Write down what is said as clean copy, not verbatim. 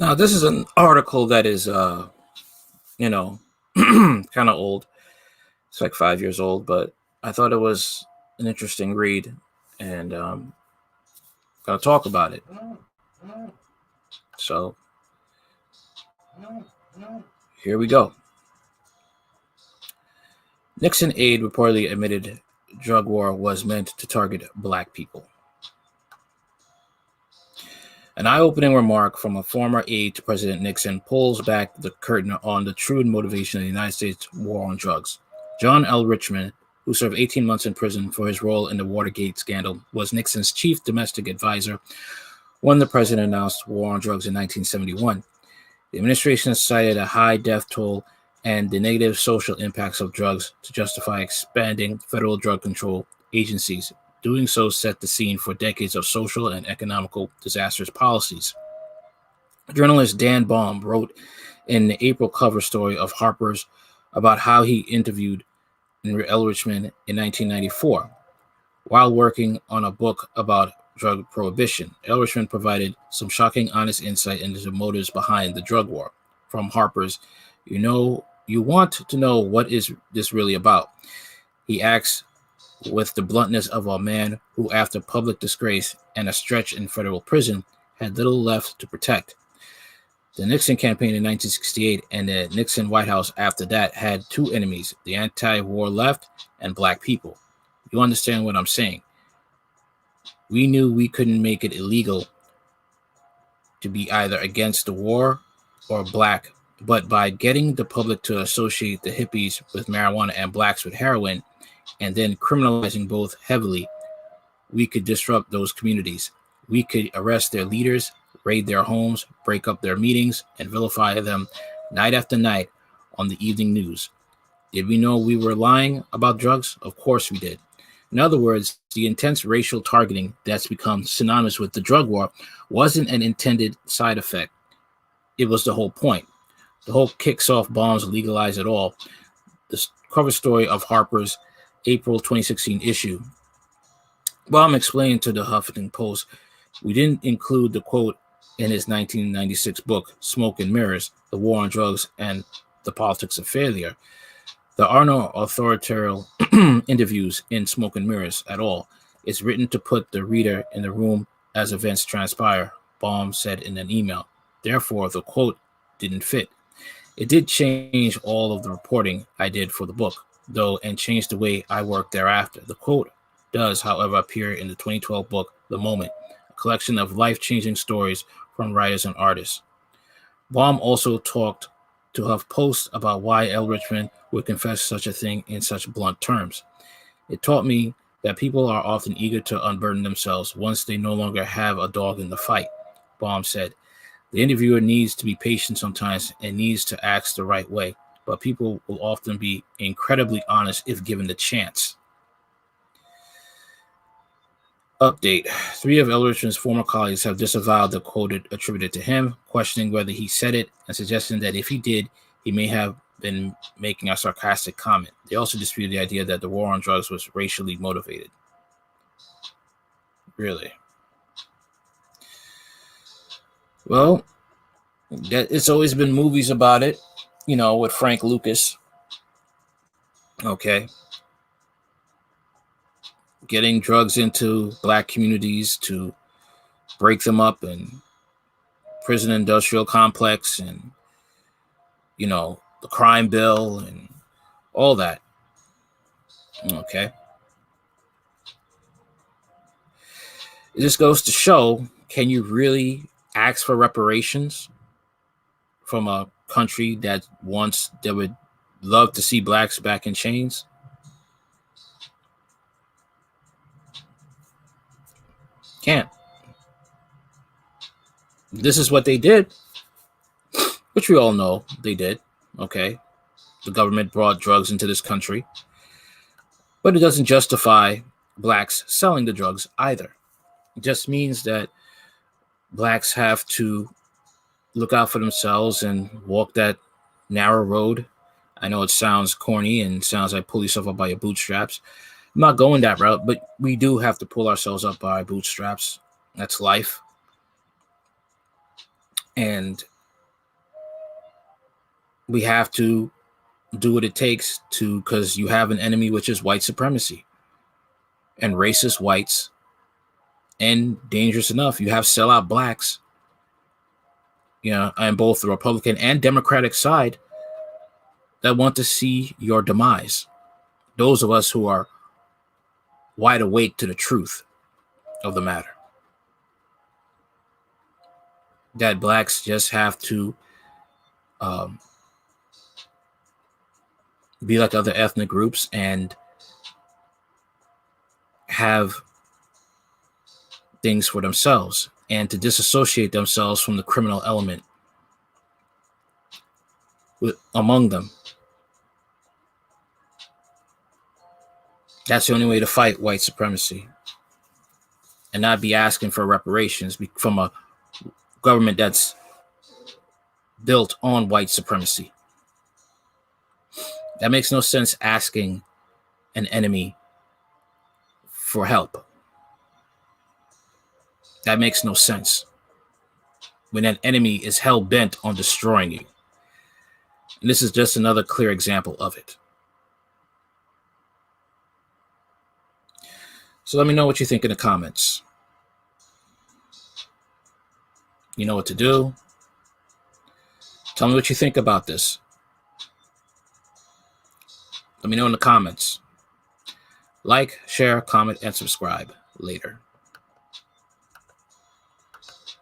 Now, this is an article that is, kind of old. It's like 5 years old, but I thought it was an interesting read, and gonna talk about it. So here we go. Nixon aide reportedly admitted drug war was meant to target black people. An eye-opening remark from a former aide to President Nixon pulls back the curtain on the true motivation of the United States war on drugs. John L. Richmond, who served 18 months in prison for his role in the Watergate scandal, was Nixon's chief domestic advisor when the president announced war on drugs in 1971. The administration cited a high death toll and the negative social impacts of drugs to justify expanding federal drug control agencies. Doing so set the scene for decades of social and economical disastrous policies. Journalist Dan Baum wrote in the April cover story of Harper's about how he interviewed L. Richmond in 1994. While working on a book about drug prohibition, L. Richmond provided some shocking, honest insight into the motives behind the drug war. From Harper's, you want to know what is this really about? He asks with the bluntness of a man who, after public disgrace and a stretch in federal prison, had little left to protect. The Nixon campaign in 1968 and the Nixon White House after that had two enemies, the anti-war left and black people. You understand what I'm saying? We knew we couldn't make it illegal to be either against the war or black, but by getting the public to associate the hippies with marijuana and blacks with heroin, and then criminalizing both heavily, we could disrupt those communities. We could arrest their leaders, raid their homes, break up their meetings, and vilify them night after night on the evening news. Did we know we were lying about drugs? Of course we did. In other words, the intense racial targeting that's become synonymous with the drug war wasn't an intended side effect. It was the whole point. The whole kicks off bombs legalize it all. The cover story of Harper's April 2016 issue. Baum explained to the Huffington Post, we didn't include the quote in his 1996 book, Smoke and Mirrors, The War on Drugs and the Politics of Failure. There are no authoritarian interviews in Smoke and Mirrors at all. It's written to put the reader in the room as events transpire, Baum said in an email. Therefore, the quote didn't fit. It did change all of the reporting I did for the book, though, and changed the way I worked thereafter. The quote does, however, appear in the 2012 book, The Moment, a collection of life-changing stories from writers and artists. Baum also talked to HuffPost about why L. Richmond would confess such a thing in such blunt terms. It taught me that people are often eager to unburden themselves once they no longer have a dog in the fight, Baum said. The interviewer needs to be patient sometimes and needs to ask the right way, but people will often be incredibly honest if given the chance. Update. 3 of L. Richmond's former colleagues have disavowed the quote attributed to him, questioning whether he said it and suggesting that if he did, he may have been making a sarcastic comment. They also disputed the idea that the war on drugs was racially motivated. Really? Well, it's always been movies about it, with Frank Lucas. Okay. Getting drugs into black communities to break them up, and prison industrial complex, and, the crime bill and all that. Okay. It just goes to show, can you really ask for reparations from a country that would love to see blacks back in chains? Can't. This is what they did, which we all know they did. Okay. The government brought drugs into this country, but it doesn't justify blacks selling the drugs either. It just means that blacks have to look out for themselves and walk that narrow road. I know it sounds corny and sounds like pull yourself up by your bootstraps. I'm not going that route, but we do have to pull ourselves up by our bootstraps. That's life. And we have to do what it takes to, because you have an enemy, which is white supremacy and racist whites. And dangerous enough, you have sellout blacks, on both the Republican and Democratic side that want to see your demise. Those of us who are wide awake to the truth of the matter. That blacks just have to be like other ethnic groups and have things for themselves and to disassociate themselves from the criminal element among them. That's the only way to fight white supremacy and not be asking for reparations from a government that's built on white supremacy. That makes no sense, asking an enemy for help. That makes no sense when an enemy is hell-bent on destroying you. And this is just another clear example of it. So let me know what you think in the comments. You know what to do. Tell me what you think about this. Let me know in the comments. Like, share, comment, and subscribe. Later.